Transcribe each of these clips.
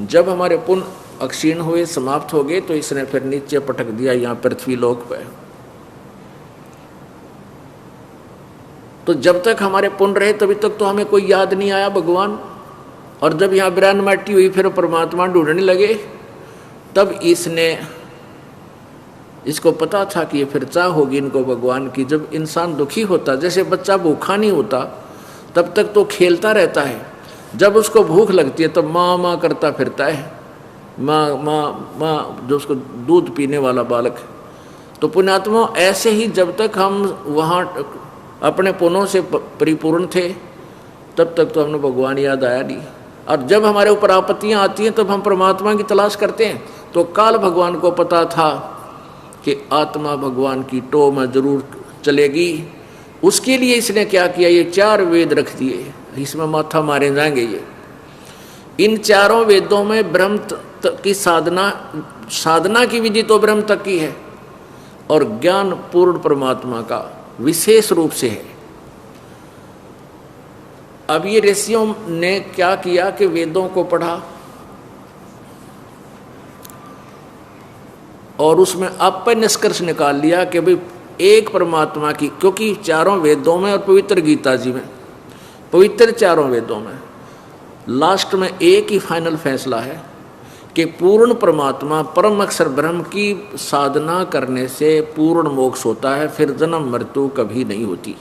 जब हमारे पुण्य अक्षीण हुए, समाप्त हो गए, तो इसने फिर नीचे पटक दिया यहाँ पृथ्वी लोक पर। तो जब तक हमारे पुण्य रहे तभी तक तो हमें कोई याद नहीं आया भगवान, और जब यहाँ बिरान माटी हुई फिर परमात्मा ढूंढने लगे, तब इसको पता था कि ये फिर चाह होगी इनको भगवान की। जब इंसान दुखी होता, जैसे बच्चा भूखा नहीं होता तब तक तो खेलता रहता है, जब उसको भूख लगती है तब माँ माँ करता फिरता है, माँ माँ माँ, जो उसको दूध पीने वाला बालक। तो पुण्यात्मा ऐसे ही जब तक हम वहाँ अपने पुण्यों से परिपूर्ण थे तब तक तो हमने भगवान याद आया नहीं, और जब हमारे ऊपर आपत्तियाँ आती हैं तब हम परमात्मा की तलाश करते हैं। तो काल भगवान को पता था कि आत्मा भगवान की टो में जरूर चलेगी, उसके लिए इसने क्या किया, ये 4 वेद रख दिए, इसमें माथा मारे जाएंगे ये। इन चारों वेदों में ब्रह्म की साधना की विधि तो ब्रह्म तक की है, और ज्ञान पूर्ण परमात्मा का विशेष रूप से है। अब ये ऋषियों ने क्या किया कि वेदों को पढ़ा और उसमें अपन निष्कर्ष निकाल लिया कि भाई एक परमात्मा की, क्योंकि चारों वेदों में और पवित्र गीता जी में, पवित्र चारों वेदों में लास्ट में एक ही फाइनल फैसला है कि पूर्ण परमात्मा परम अक्षर ब्रह्म की साधना करने से पूर्ण मोक्ष होता है, फिर जन्म मृत्यु कभी नहीं होती।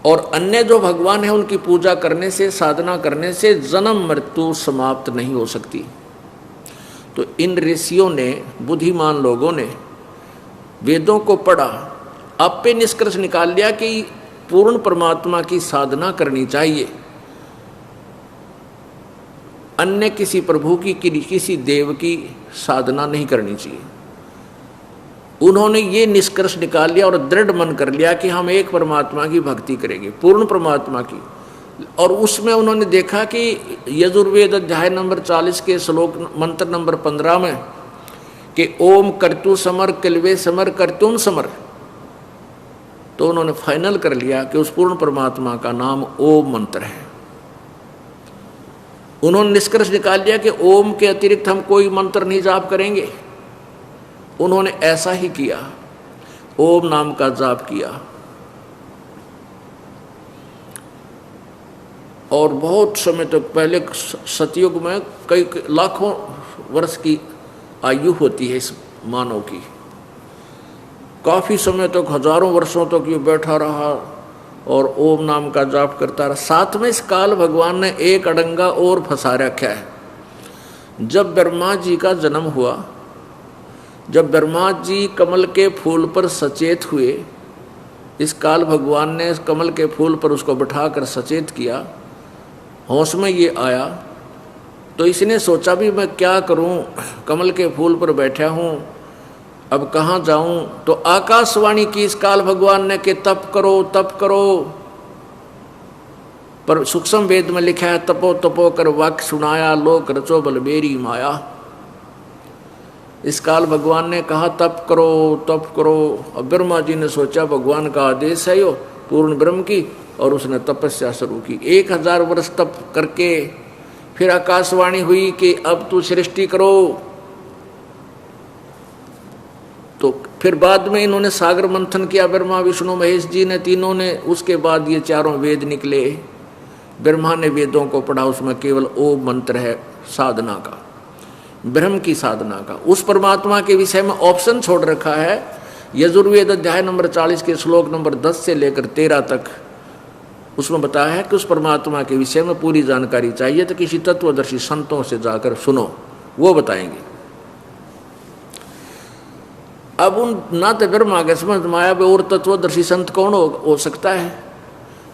और अन्य जो भगवान है उनकी पूजा करने से, साधना करने से जन्म मृत्यु समाप्त नहीं हो सकती। तो इन ऋषियों ने, बुद्धिमान लोगों ने वेदों को पढ़ा, आपे निष्कर्ष निकाल लिया कि पूर्ण परमात्मा की साधना करनी चाहिए, अन्य किसी प्रभु की, किसी देव की साधना नहीं करनी चाहिए। उन्होंने ये निष्कर्ष निकाल लिया और दृढ़ मन कर लिया कि हम एक परमात्मा की भक्ति करेंगे, पूर्ण परमात्मा की। और उसमें उन्होंने देखा कि यजुर्वेद अध्याय नंबर 40 के श्लोक मंत्र नंबर 15 में कि ओम कर्तु समर किलवे समर कर्तुम समर, तो उन्होंने फाइनल कर लिया कि उस पूर्ण परमात्मा का नाम ओम मंत्र है। उन्होंने निष्कर्ष निकाल लिया कि ओम के अतिरिक्त हम कोई मंत्र नहीं जाप करेंगे। उन्होंने ऐसा ही किया, ओम नाम का जाप किया, और बहुत समय तक, पहले सतयुग में कई लाखों वर्ष की आयु होती है इस मानव की, काफ़ी समय तक, हजारों वर्षों तक ये बैठा रहा और ओम नाम का जाप करता रहा। साथ में इस काल भगवान ने एक अड़ंगा और फंसा रखा है। जब ब्रह्मा जी का जन्म हुआ, जब ब्रह्मा जी कमल के फूल पर सचेत हुए, इस काल भगवान ने इस कमल के फूल पर उसको बिठाकर सचेत किया, होश में ये आया, तो इसने सोचा भी मैं क्या करूं, कमल के फूल पर बैठा हूं, अब कहाँ जाऊं। तो आकाशवाणी की इस काल भगवान ने कि तप करो तप करो, पर सूक्ष्म वेद में लिखा है तपो तपो कर वाक्य सुनाया, लोक रचो बलबेरी माया। इस काल भगवान ने कहा तप करो तप करो। अब ब्रह्मा जी ने सोचा भगवान का आदेश है यो पूर्ण ब्रह्म की, और उसने तपस्या शुरू की। 1000 वर्ष तप करके फिर आकाशवाणी हुई कि अब तू सृष्टि करो। तो फिर बाद में इन्होंने सागर मंथन किया, ब्रह्मा विष्णु महेश जी ने, तीनों ने। उसके बाद ये चारों वेद निकले। ब्रह्मा ने वेदों को पढ़ा, उसमें केवल ओम मंत्र है साधना का, ब्रह्म की साधना का। उस परमात्मा के विषय में ऑप्शन छोड़ रखा है। यजुर्वेद अध्याय नंबर 40 के श्लोक नंबर 10 से लेकर 13 तक उसमें बताया है कि उस परमात्मा के विषय में पूरी जानकारी चाहिए तो किसी तत्वदर्शी संतों से जाकर सुनो, वो बताएंगे। अब उन ना तो ब्रह्मा के समझ में आया और तत्वदर्शी संत कौन हो सकता है,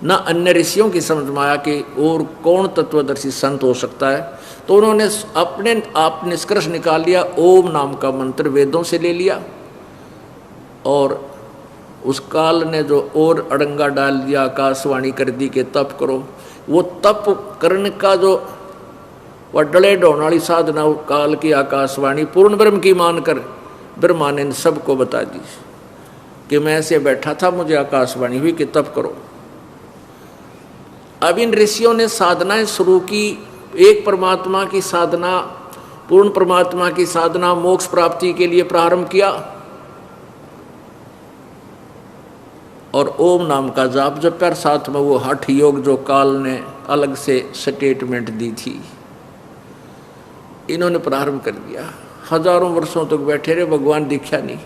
ना अन्य ऋषियों की समझ में आया कि और कौन तत्वदर्शी संत हो सकता है। तो उन्होंने अपने आप निष्कर्ष निकाल लिया, ओम नाम का मंत्र वेदों से ले लिया, और उस काल ने जो और अड़ंगा डाल दिया, आकाशवाणी कर दी कि तप करो। वो तप करने का जो वह डले ढोने वाली साधना, वो काल की आकाशवाणी पूर्ण ब्रह्म की मानकर ब्रह्मा ने सबको बता दी कि मैं ऐसे बैठा था, मुझे आकाशवाणी हुई कि तप करो। अब इन ऋषियों ने साधनाएं शुरू की, एक परमात्मा की साधना, पूर्ण परमात्मा की साधना, मोक्ष प्राप्ति के लिए प्रारंभ किया और ओम नाम का जाप जप, साथ में वो हठ योग जो काल ने अलग से स्टेटमेंट दी थी, इन्होंने प्रारंभ कर दिया। हजारों वर्षों तक बैठे रहे, भगवान दिखा नहीं,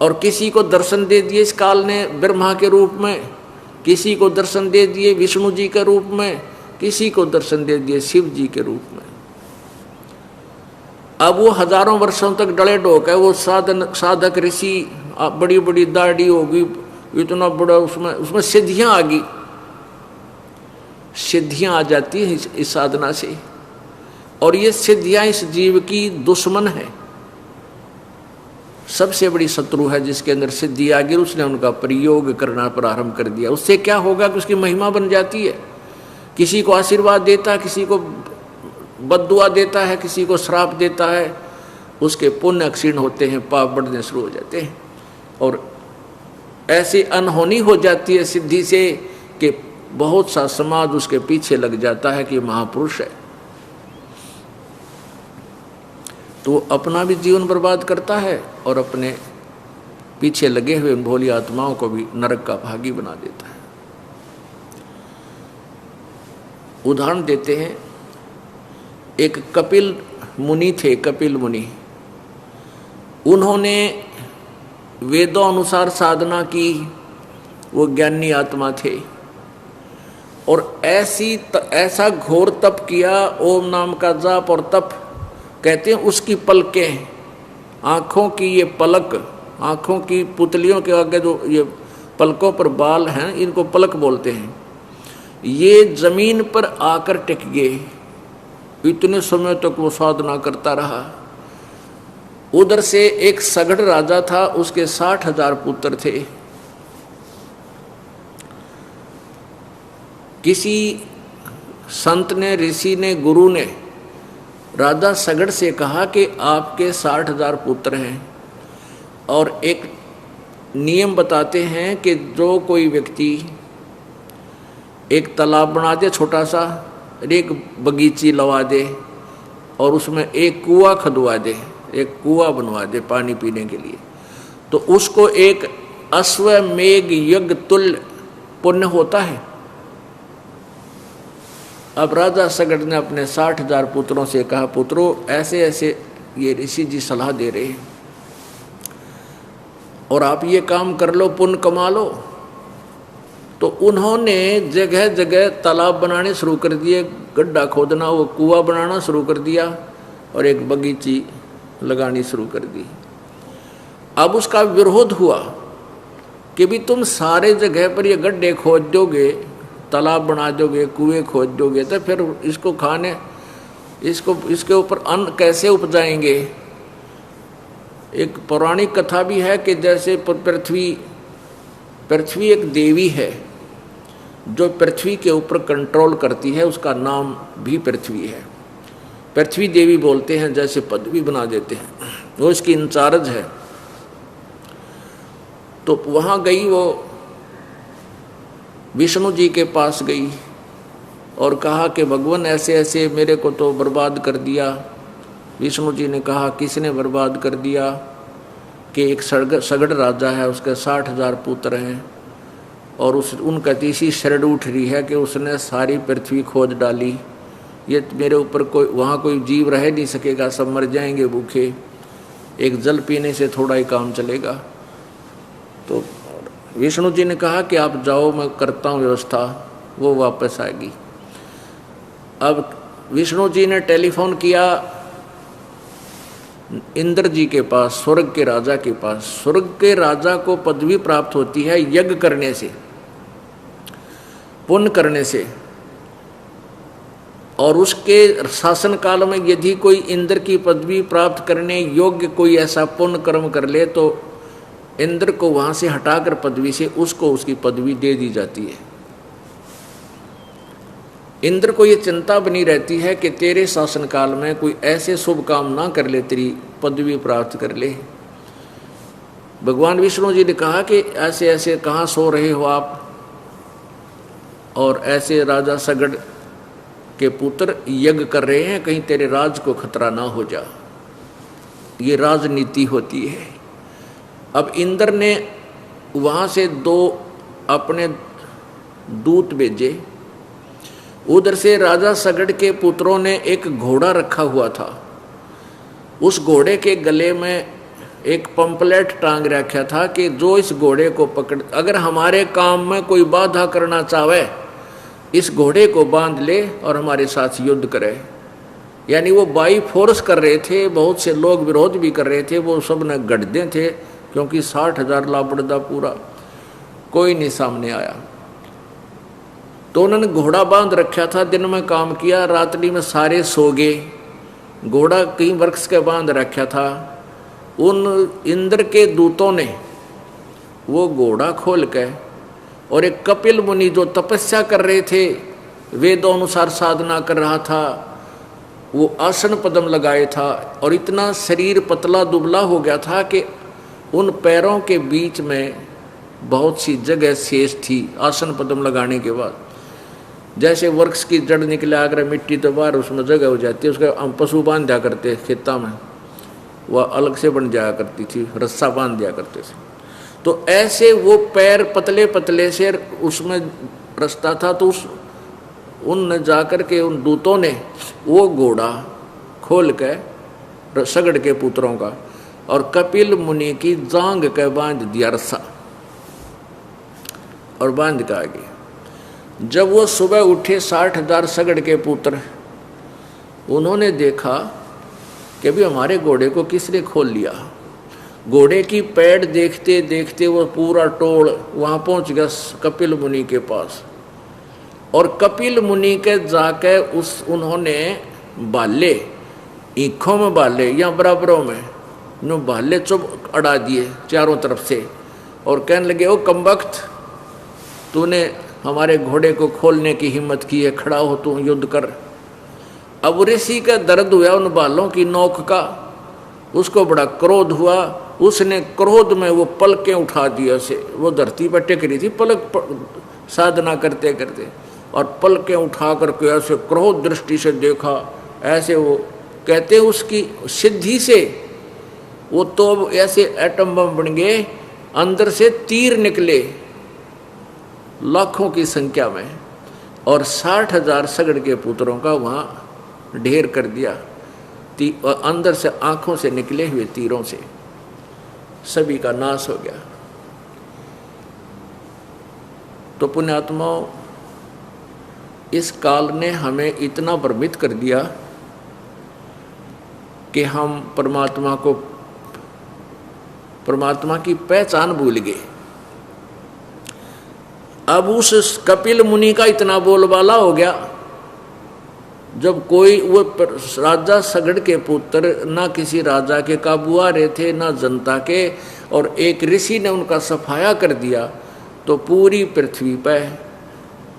और किसी को दर्शन दे दिए इस काल ने ब्रह्मा के रूप में, किसी को दर्शन दे दिए विष्णु जी के रूप में, किसी को दर्शन दे दिए शिव जी के रूप में। अब वो हजारों वर्षों तक डले डोक है, वो साधक ऋषि, बड़ी बड़ी दाढ़ी होगी, इतना बड़ा, उसमें सिद्धियां आ गई, सिद्धियां आ जाती है इस साधना से, और ये सिद्धियां इस जीव की दुश्मन है, सबसे बड़ी शत्रु है। जिसके अंदर सिद्धि आ गई उसने उनका प्रयोग करना प्रारंभ कर दिया। उससे क्या होगा कि उसकी महिमा बन जाती है, किसी को आशीर्वाद देता है, किसी को बद्दुआ देता है, किसी को श्राप देता है, उसके पुण्य क्षीण होते हैं, पाप बढ़ने शुरू हो जाते हैं, और ऐसी अनहोनी हो जाती है सिद्धि से कि बहुत सा समाज उसके पीछे लग जाता है कि महापुरुष है, तो अपना भी जीवन बर्बाद करता है और अपने पीछे लगे हुए भोली आत्माओं को भी नरक का भागी बना देता है। उदाहरण देते हैं, एक कपिल मुनि थे, कपिल मुनि, उन्होंने वेदों अनुसार साधना की, वो ज्ञानी आत्मा थे, और ऐसा घोर तप किया, ओम नाम का जाप और तप, कहते हैं उसकी पलकें, आँखों की ये पलक, आँखों की पुतलियों के आगे जो ये पलकों पर बाल हैं, इनको पलक बोलते हैं, ये जमीन पर आकर टिक गए। इतने समय तक वो साधना करता रहा। उधर से एक सगड़ राजा था, उसके 60,000 पुत्र थे। किसी संत ने, ऋषि ने, गुरु ने राजा सगड़ से कहा कि आपके 60,000 पुत्र हैं, और एक नियम बताते हैं कि जो कोई व्यक्ति एक तालाब बना दे छोटा सा, एक बगीची लगा दे, और उसमें एक कुआं खदवा दे, एक कुआं बनवा दे पानी पीने के लिए, तो उसको एक अश्वमेघ यज्ञ तुल्य पुण्य होता है। अब राजा सगड़ ने अपने 60,000 पुत्रों से कहा, पुत्रों ऐसे ऐसे ये ऋषि जी सलाह दे रहे हैं, और आप ये काम कर लो, पुण्य कमा लो। तो उन्होंने जगह जगह तालाब बनाने शुरू कर दिए, गड्ढा खोदना, वो कुआं बनाना शुरू कर दिया, और एक बगीची लगानी शुरू कर दी। अब उसका विरोध हुआ कि भी तुम सारे जगह पर ये गड्ढे खोद दोगे, तालाब बना दोगे, कुएं खोद दोगे, तो फिर इसको खाने, इसके ऊपर अन्न कैसे उपजाएंगे। एक पौराणिक कथा भी है कि जैसे पृथ्वी एक देवी है जो पृथ्वी के ऊपर कंट्रोल करती है, उसका नाम भी पृथ्वी है, पृथ्वी देवी बोलते हैं, जैसे पदवी बना देते हैं, वो इसकी इंचार्ज है। तो वहाँ गई, वो विष्णु जी के पास गई और कहा कि भगवान ऐसे ऐसे मेरे को तो बर्बाद कर दिया। विष्णु जी ने कहा, किसने बर्बाद कर दिया? कि एक सगड़ राजा है, उसके 60,000 पुत्र हैं, और उनका तीसरी शरण उठ रही है कि उसने सारी पृथ्वी खोद डाली, ये मेरे ऊपर वहाँ कोई जीव रह नहीं सकेगा, सब मर जाएंगे भूखे, एक जल पीने से थोड़ा ही काम चलेगा। तो विष्णु जी ने कहा कि आप जाओ, मैं करता हूँ व्यवस्था। वो वापस आएगी। अब विष्णु जी ने टेलीफोन किया इंद्र जी के पास, स्वर्ग के राजा के पास। स्वर्ग के राजा को पदवी प्राप्त होती है यज्ञ करने से, पुण्य करने से, और उसके शासन काल में यदि कोई इंद्र की पदवी प्राप्त करने योग्य कोई ऐसा पुण्य कर्म कर ले तो इंद्र को वहां से हटाकर पदवी से उसको उसकी पदवी दे दी जाती है। इंद्र को ये चिंता बनी रहती है कि तेरे शासन काल में कोई ऐसे शुभ काम ना कर ले, तेरी पदवी प्राप्त कर ले। भगवान विष्णु जी ने कहा कि ऐसे ऐसे कहाँ सो रहे हो आप? और ऐसे राजा सगड़ के पुत्र यज्ञ कर रहे हैं, कहीं तेरे राज को खतरा ना हो जा। ये राजनीति होती है। अब इंद्र ने वहाँ से 2 अपने दूत भेजे। उधर से राजा सगड़ के पुत्रों ने एक घोड़ा रखा हुआ था। उस घोड़े के गले में एक पंपलेट टांग रखा था कि जो इस घोड़े को पकड़, अगर हमारे काम में कोई बाधा करना चाहे, इस घोड़े को बांध ले और हमारे साथ युद्ध करे। यानी वो बाई फोर्स कर रहे थे। बहुत से लोग विरोध भी कर रहे थे, वो सब न गड्ढे थे, क्योंकि 60,000 लापड़दा पूरा, कोई नहीं सामने आया। तो उन्होंने घोड़ा बांध रखा था, दिन में काम किया, रात्रि में सारे सो गए। घोड़ा कई वृक्ष के बांध रखा था। उन इंद्र के दूतों ने वो घोड़ा खोल के, और एक कपिल मुनि जो तपस्या कर रहे थे, वेदों अनुसार साधना कर रहा था, वो आसन पद्म लगाए था, और इतना शरीर पतला दुबला हो गया था कि उन पैरों के बीच में बहुत सी जगह शेष थी आसन पद्म लगाने के बाद। जैसे वृक्ष की जड़ निकले आकर मिट्टी तो बाहर उसमें जगह हो जाती है, उसके हम पशु बांध दिया करते खेता में, वह अलग से बन जाया करती थी, रस्सा बांध दिया करते थे। तो ऐसे वो पैर पतले पतले से उसमें रास्ता था, तो उन जाकर के उन दूतों ने वो घोड़ा खोल के सगड़ के पुत्रों का और कपिल मुनि की जांग के बांध दिया रस्सा, और बांध के आगे। जब वो सुबह उठे 60,000 सगड़ के पुत्र, उन्होंने देखा कि भी हमारे घोड़े को किसने खोल लिया। घोड़े की पैड़ देखते देखते वो पूरा टोल वहाँ पहुँच गया कपिल मुनि के पास, और कपिल मुनि के जाके उन्होंने बाले, ईखों में बाले या बराबरों में नो बाले चुप अड़ा दिए चारों तरफ से, और कहने लगे, ओ कमबख्त, तूने हमारे घोड़े को खोलने की हिम्मत की है, खड़ा हो तू, युद्ध कर। अब ऋषि का दर्द हुआ उन बालों की नोक का, उसको बड़ा क्रोध हुआ। उसने क्रोध में वो पलकें उठा दिया से, वो धरती पर टेक रही थी साधना करते करते, और पलकें उठा करके ऐसे क्रोध दृष्टि से देखा। ऐसे वो कहते उसकी सिद्धि से वो तो ऐसे एटम बम बन गए, अंदर से तीर निकले लाखों की संख्या में, और 60,000 सगड़ के पुत्रों का वहाँ ढेर कर दिया। अंदर से आँखों से निकले हुए तीरों से सभी का नाश हो गया। तो पुण्यात्माओं, इस काल ने हमें इतना भ्रमित कर दिया कि हम परमात्मा की पहचान भूल गए। अब उस कपिल मुनि का इतना बोलबाला हो गया, जब कोई वो राजा सगड़ के पुत्र ना किसी राजा के काबू आ रहे थे ना जनता के, और एक ऋषि ने उनका सफाया कर दिया, तो पूरी पृथ्वी पर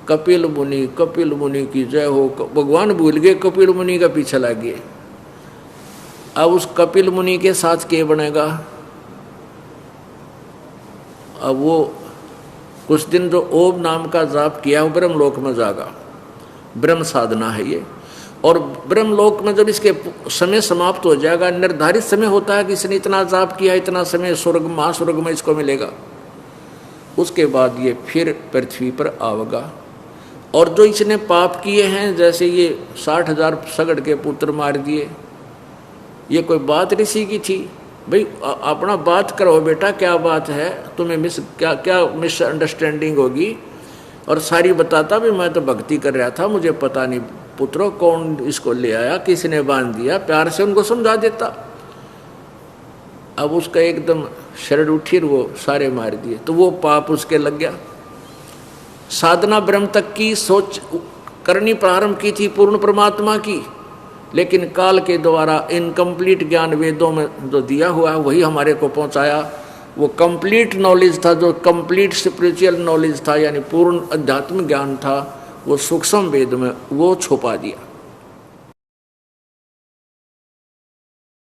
कपिल मुनि की जय हो। भगवान भूल गए, कपिल मुनि का पीछे लग गए। अब उस कपिल मुनि के साथ क्या बनेगा? अब वो कुछ दिन जो ओम नाम का जाप किया वो ब्रह्मलोक में जागा। ब्रह्म साधना है ये, और ब्रह्मलोक में जब इसके समय समाप्त हो जाएगा, निर्धारित समय होता है कि इसने इतना जाप किया, इतना समय स्वर्ग महास्वर्ग में इसको मिलेगा। उसके बाद ये फिर पृथ्वी पर आवेगा। और जो इसने पाप किए हैं, जैसे ये 60,000 सगड़ के पुत्र मार दिए, ये कोई बात ऋषि की थी? भाई अपना बात करो बेटा, क्या बात है, तुम्हें क्या मिसअंडरस्टैंडिंग होगी? और सारी बताता भी मैं तो भक्ति कर रहा था, मुझे पता नहीं पुत्रों कौन इसको ले आया, किसने बांध दिया, प्यार से उनको समझा देता। अब उसका एकदम शरण उठी, वो सारे मार दिए, तो वो पाप उसके लग गया। साधना ब्रह्म तक की सोच करनी प्रारंभ की थी पूर्ण परमात्मा की, लेकिन काल के द्वारा इनकम्प्लीट ज्ञान वेदों में जो दिया हुआ है वही हमारे को पहुंचाया। वो कंप्लीट नॉलेज था, जो कंप्लीट स्पिरिचुअल नॉलेज था, यानी पूर्ण अध्यात्म ज्ञान था, वो सूक्ष्म वेद में वो छुपा दिया।